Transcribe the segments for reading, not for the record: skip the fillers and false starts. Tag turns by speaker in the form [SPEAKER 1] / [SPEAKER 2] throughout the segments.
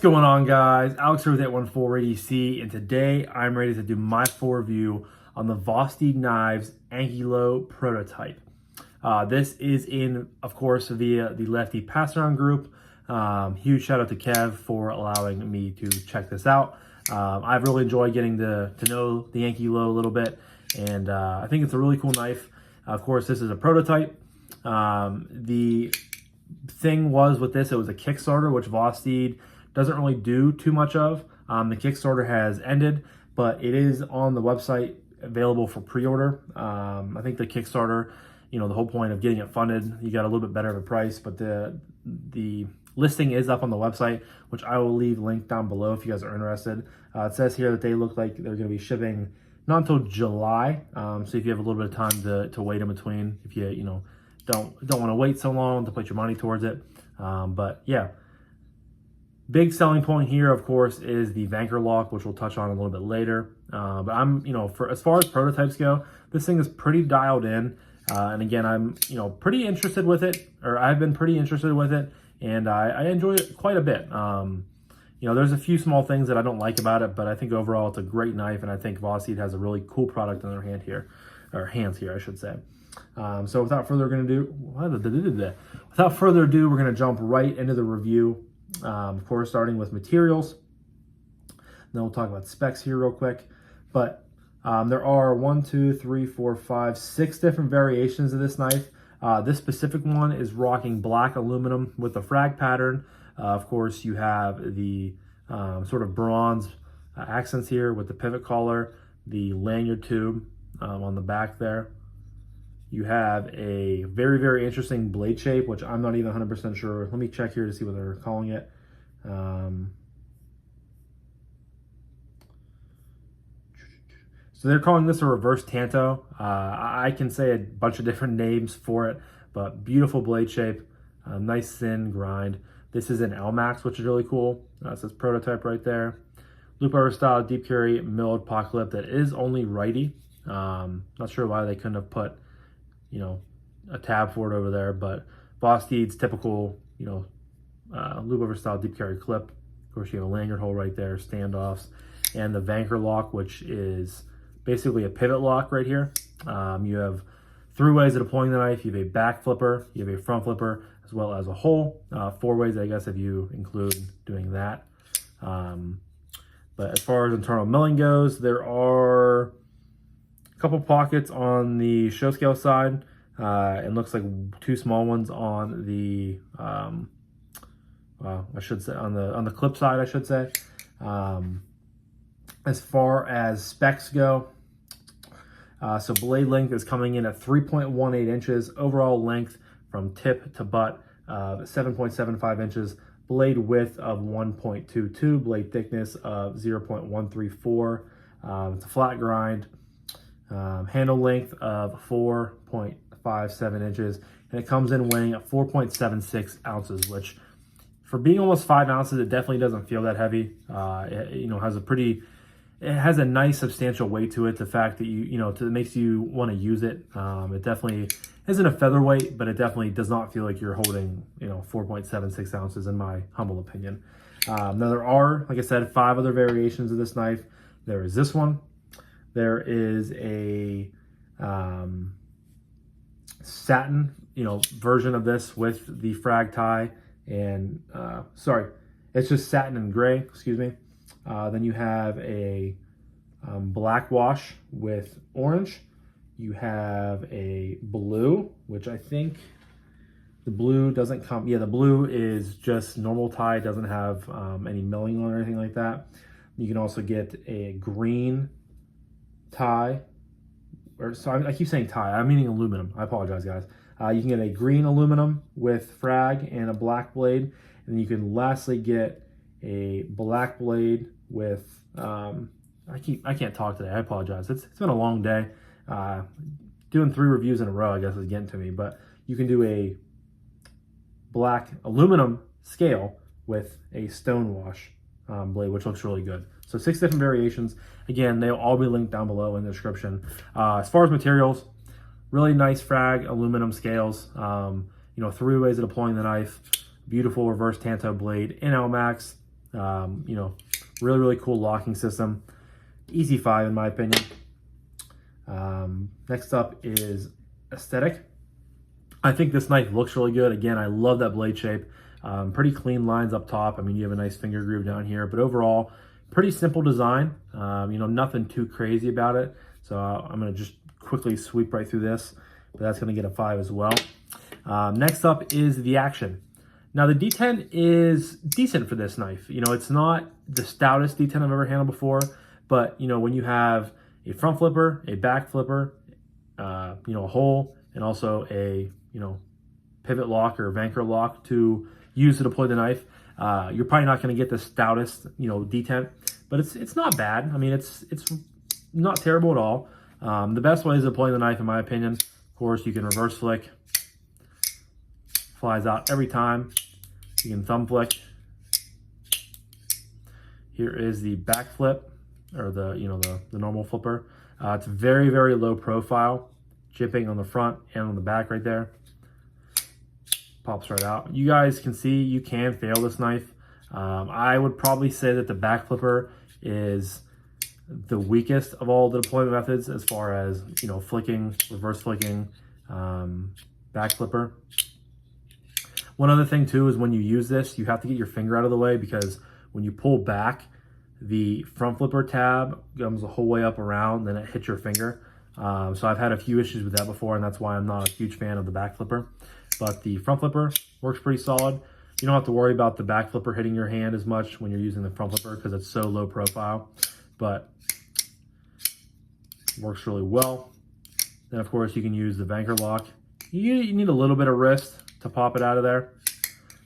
[SPEAKER 1] going on, guys? Alex here with 814 ADC, and today I'm ready to do my full review on the Vosteed Knives Ankle prototype. This is in, of course, via the Lefty passaround group. Huge shout out to Kev for allowing me to check this out. I've really enjoyed getting to know the Ankle a little bit, and I think it's a really cool knife. Of course, this is a prototype. The thing was with this, it was a Kickstarter, which Vosteed doesn't really do too much of. The Kickstarter has ended, but it is on the website available for pre-order. I think the Kickstarter, the whole point of getting it funded, you got a little bit better of a price, but the listing is up on the website, which I will leave linked down below if you guys are interested. It says here that they look like they're going to be shipping not until July, so if you have a little bit of time to wait in between, if you don't want to wait so long to put your money towards it. But yeah, big selling point here, of course, is the Vanker lock, which we'll touch on a little bit later. But I'm, for as far as prototypes go, this thing is pretty dialed in. And again, I'm, pretty interested with it, or I've been pretty interested with it, and I enjoy it quite a bit. There's a few small things that I don't like about it, but I think overall it's a great knife, and I think Vosteed has a really cool product in their hands here, I should say. So without further ado, we're going to jump right into the review. Of course, starting with materials. Then we'll talk about specs here real quick. But there are 6 different variations of this knife. This specific one is rocking black aluminum with the frag pattern. Of course, you have the sort of bronze accents here with the pivot collar, the lanyard tube on the back there. You have a very, very interesting blade shape, which I'm not even 100% sure. Let me check here to see what they're calling it. So they're calling this a reverse tanto. I can say a bunch of different names for it, but beautiful blade shape, nice thin grind. This is an LMAX, which is really cool. It says prototype right there. Loop over style deep carry milled pot clip that is only righty. Not sure why they couldn't have put a tab for it over there, but Vosteed's typical, loop over style deep carry clip. Of course, you have a lanyard hole right there, standoffs, and the Vanker lock, which is basically a pivot lock right here. You have 3 ways of deploying the knife. You have a back flipper, you have a front flipper, as well as a hole. 4 ways, I guess, if you include doing that. But as far as internal milling goes, there are couple pockets on the show scale side, and looks like 2 small ones on the I should say on the clip side, I should say. As far as specs go, so blade length is coming in at 3.18 inches, overall length from tip to butt 7.75 inches, blade width of 1.22, blade thickness of 0.134. It's a flat grind. Handle length of 4.57 inches, and it comes in weighing at 4.76 ounces, which for being almost 5 ounces, it definitely doesn't feel that heavy. It has a nice substantial weight to it. The fact that it makes you want to use it. It definitely isn't a featherweight, but it definitely does not feel like you're holding 4.76 ounces in my humble opinion. Now there are, like I said, 5 other variations of this knife. There is this one. There is a satin, version of this with the frag tie, and it's just satin and gray, excuse me. Then you have a black wash with orange. You have a blue, which I think the blue doesn't come. Yeah, the blue is just normal tie, doesn't have any milling on or anything like that. You can also get a green tie, I keep saying tie, I'm meaning aluminum. I apologize, guys. You can get a green aluminum with frag and a black blade, and you can lastly get a black blade with I can't talk today, I apologize. It's been a long day. Doing 3 reviews in a row, I guess, is getting to me, but you can do a black aluminum scale with a stone wash blade, which looks really good. So 6 different variations. Again, they'll all be linked down below in the description. As far as materials, really nice frag aluminum scales. 3 ways of deploying the knife. Beautiful reverse tanto blade in LMAX. You know, really, really cool locking system. Easy 5 in my opinion. Next up is Aesthetic. I think this knife looks really good. Again, I love that blade shape. Pretty clean lines up top. I mean, you have a nice finger groove down here, but overall, pretty simple design. You know, nothing too crazy about it. So I'm gonna just quickly sweep right through this, but that's gonna get a 5 as well. Next up is the Action. Now the D10 is decent for this knife. You know, it's not the stoutest D10 I've ever handled before, but you know, when you have a front flipper, a back flipper, you know, a hole, and also a, you know, pivot lock or vanker lock to use to deploy the knife, you're probably not going to get the stoutest, you know, detent, but it's not bad. I mean, it's not terrible at all. The best way is deploying the knife, in my opinion. Of course, you can reverse flick, flies out every time. You can thumb flick. Here is the back flip, or the, you know, the normal flipper. It's very, very low profile, chipping on the front and on the back right there. Pops right out. You guys can see you can fail this knife. I would probably say that the back flipper is the weakest of all the deployment methods as far as, you know, flicking, reverse flicking, back flipper. One other thing too is when you use this, you have to get your finger out of the way, because when you pull back, the front flipper tab comes the whole way up around, then it hits your finger. So I've had a few issues with that before, and that's why I'm not a huge fan of the back flipper. But the front flipper works pretty solid. You don't have to worry about the back flipper hitting your hand as much when you're using the front flipper because it's so low profile, but works really well. Then of course you can use the vanker lock. You need a little bit of wrist to pop it out of there.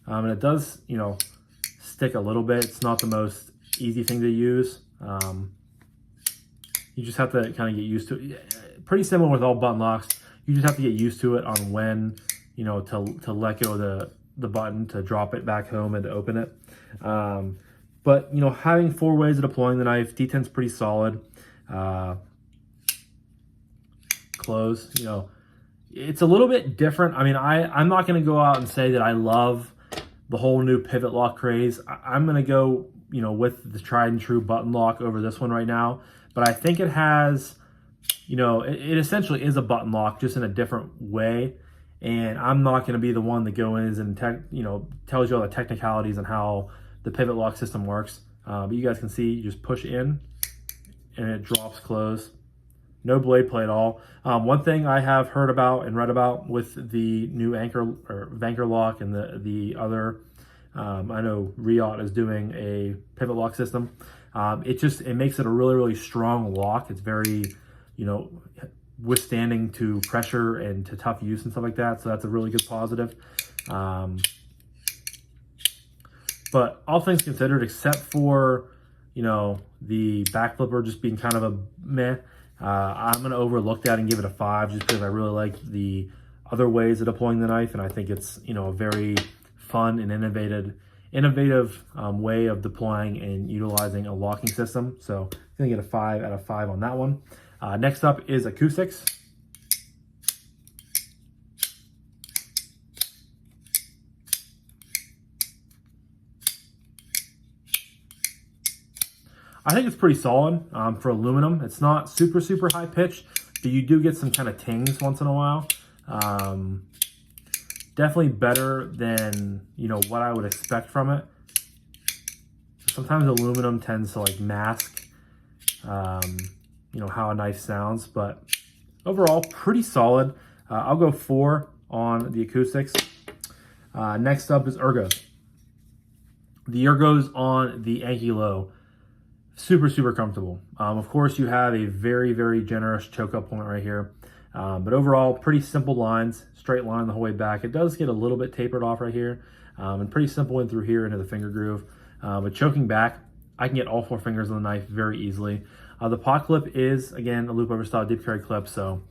[SPEAKER 1] And it does, you know, stick a little bit. It's not the most easy thing to use. You just have to kind of get used to it. Pretty similar with all button locks. You just have to get used to it on when, you know, to let go of the button, to drop it back home and to open it. But, you know, having 4 ways of deploying the knife, D10's pretty solid. Close, you know, it's a little bit different. I mean, I'm not going to go out and say that I love the whole new pivot lock craze. I'm going to go, you know, with the tried and true button lock over this one right now. But I think it has, you know, it essentially is a button lock, just in a different way. And I'm not going to be the one that goes in and you know, tells you all the technicalities on how the pivot lock system works. But you guys can see, you just push in and it drops close. No blade play at all. One thing I have heard about and read about with the new anchor or vanker lock and the other, I know Riot is doing a pivot lock system. It makes it a really, really strong lock. It's very, you know, withstanding to pressure and to tough use and stuff like that. So that's a really good positive. But all things considered, except for, you know, the back flipper just being kind of a meh, I'm going to overlook that and give it a 5 just because I really like the other ways of deploying the knife. And I think it's, you know, a very fun and innovative way of deploying and utilizing a locking system. So I'm going to get a 5 out of 5 on that one. Next up is Acoustics. I think it's pretty solid for aluminum. It's not super, super high pitched, but you do get some kind of tings once in a while. Definitely better than, you know, what I would expect from it. Sometimes aluminum tends to like mask, you know, how a knife sounds, but overall pretty solid. I'll go 4 on the Acoustics. Next up is Ergos. The Ergos on the Ankle, super, super comfortable. Of course, you have a very, very generous choke up point right here. But overall, pretty simple lines, straight line the whole way back. It does get a little bit tapered off right here, and pretty simple in through here into the finger groove. But choking back, I can get all 4 fingers on the knife very easily. The pot clip is, again, a loop over style deep carry clip. So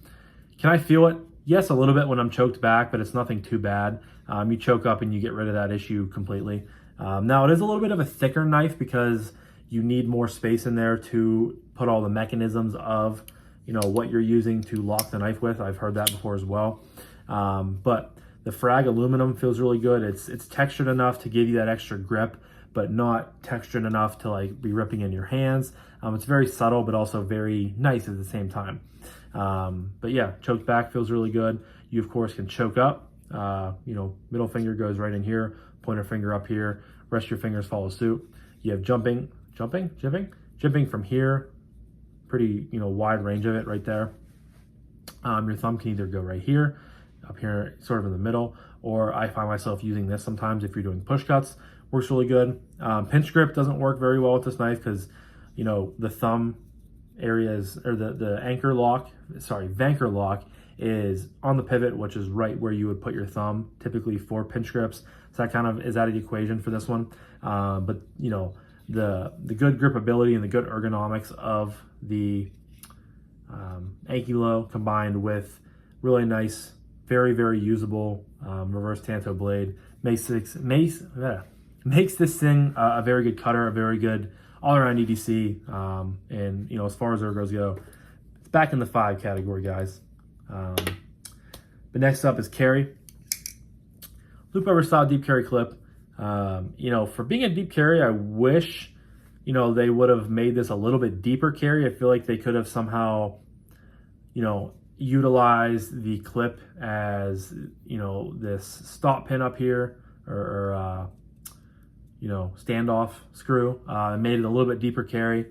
[SPEAKER 1] can I feel it? Yes, a little bit when I'm choked back, but it's nothing too bad. You choke up and you get rid of that issue completely. Now, it is a little bit of a thicker knife because you need more space in there to put all the mechanisms of, you know, what you're using to lock the knife with. I've heard that before as well. But the frag aluminum feels really good. It's textured enough to give you that extra grip, but not textured enough to like be ripping in your hands. It's very subtle, but also very nice at the same time. But yeah, choked back feels really good. You of course can choke up, middle finger goes right in here, pointer finger up here, rest of your fingers follow suit. You have jimping from here, pretty, wide range of it right there. Your thumb can either go right here, up here, sort of in the middle, or I find myself using this sometimes if you're doing push cuts. Works really good. Pinch grip doesn't work very well with this knife because, the thumb areas, or the vanker lock is on the pivot, which is right where you would put your thumb typically for pinch grips. So that kind of is out of the equation for this one. But the good grip ability and the good ergonomics of the Ankle combined with really nice, very, very usable reverse tanto blade makes this thing a very good cutter, a very good all-around EDC. And as far as ergos go, it's back in the 5 category, guys. But next up is carry. Loop over style deep carry clip. For being a deep carry, I wish they would have made this a little bit deeper carry. I feel like they could have somehow utilize the clip as this stop pin up here, or standoff screw, made it a little bit deeper carry.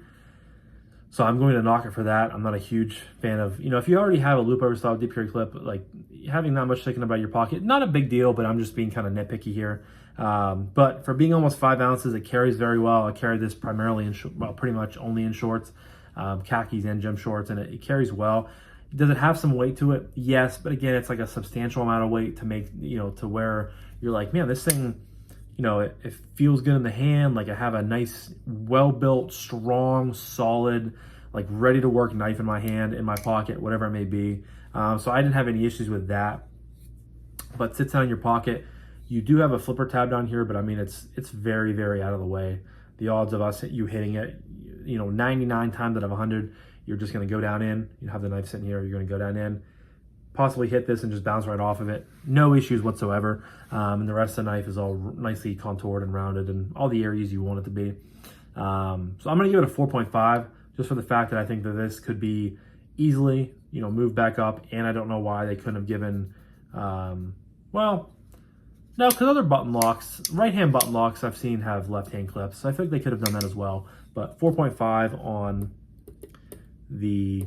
[SPEAKER 1] So I'm going to knock it for that. I'm not a huge fan of, if you already have a loop over style deep carry clip, like having that much sticking about your pocket, not a big deal, but I'm just being kind of nitpicky here. But for being almost 5 ounces, it carries very well. I carry this primarily pretty much only in shorts, khakis and gym shorts, and it carries well. Does it have some weight to it? Yes, but again, it's like a substantial amount of weight to make, to where you're like, man, this thing, it feels good in the hand. Like I have a nice, well-built, strong, solid, like ready to work knife in my hand, in my pocket, whatever it may be. So I didn't have any issues with that. But sits down in your pocket. You do have a flipper tab down here, but I mean, it's very, very out of the way. The odds of you hitting it, 99 times out of 100, you're just going to go down in. You have the knife sitting here, you're going to go down in, possibly hit this and just bounce right off of it. No issues whatsoever. And the rest of the knife is all nicely contoured and rounded and all the areas you want it to be. So I'm going to give it a 4.5 just for the fact that I think that this could be easily, moved back up. And I don't know why they couldn't have given, no, because other button locks, right-hand button locks I've seen have left-hand clips. So I think they could have done that as well. But 4.5 on the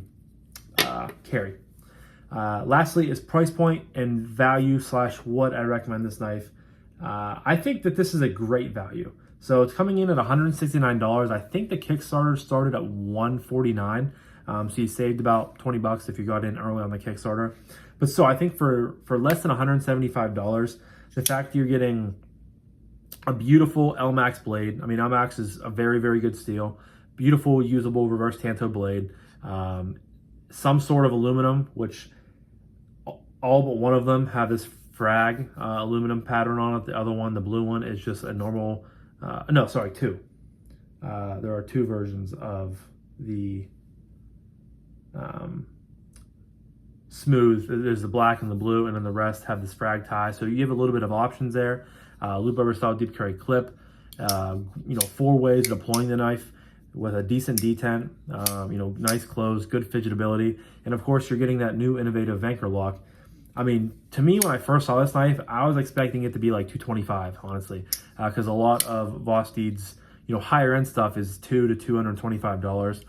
[SPEAKER 1] carry. Lastly is price point and value / what I recommend this knife. I think that this is a great value. So it's coming in at $169. I think the Kickstarter started at $149. So you saved about $20 if you got in early on the Kickstarter. But so I think for less than $175, the fact that you're getting a beautiful LMAX blade. I mean, LMAX is a very, very good steel. Beautiful, usable reverse tanto blade. Some sort of aluminum, which all but one of them have this frag aluminum pattern on it. The other one, the blue one, is just a normal, two. There are 2 versions of the smooth. There's the black and the blue, and then the rest have this frag tie. So you have a little bit of options there. Loop over style deep carry clip, 4 ways of deploying the knife with a decent detent, nice close, good fidgetability. And of course you're getting that new innovative vanker lock. I mean, to me, when I first saw this knife, I was expecting it to be like $225, honestly, because a lot of Vosteed's, higher end stuff is $200 to $225.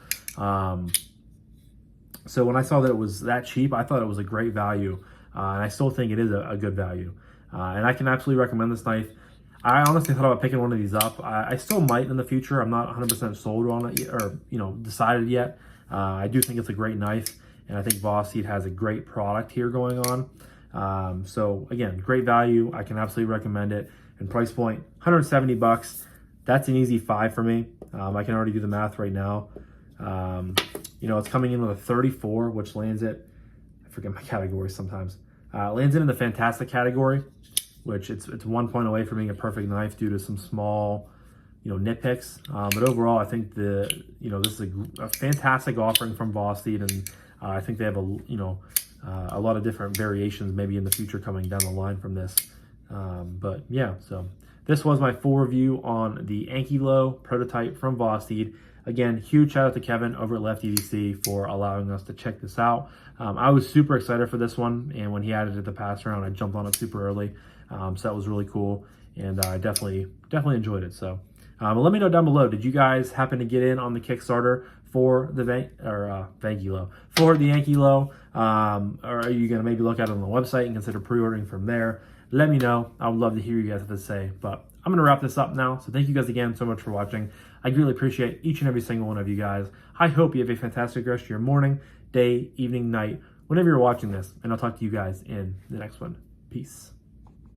[SPEAKER 1] So when I saw that it was that cheap, I thought it was a great value. And I still think it is a good value. And I can absolutely recommend this knife. I honestly thought about picking one of these up. I still might in the future. I'm not 100% sold on it or, decided yet. I do think it's a great knife, and I think Vosteed has a great product here going on. So again, great value. I can absolutely recommend it. And price point, $170. That's an easy 5 for me. I can already do the math right now. It's coming in with a 34, which lands it, I forget my categories sometimes. Lands it in the fantastic category, which it's 1 point away from being a perfect knife due to some small, nitpicks. But overall, I think this is a fantastic offering from Vosteed, and I think they have a lot of different variations maybe in the future coming down the line from this. But yeah, so this was my full review on the Ankle prototype from Vosteed. Again, huge shout out to Kevin over at Lefty EDC for allowing us to check this out. I was super excited for this one, and when he added it to the pass around, I jumped on it super early. So that was really cool, and I definitely enjoyed it. So let me know down below, did you guys happen to get in on the Kickstarter for the for the Ankle? Or are you going to maybe look at it on the website and consider pre-ordering from there? Let me know. I would love to hear you guys have to say. But I'm going to wrap this up now. So thank you guys again so much for watching. I really appreciate each and every single one of you guys. I hope you have a fantastic rest of your morning, day, evening, night, whenever you're watching this. And I'll talk to you guys in the next one. Peace.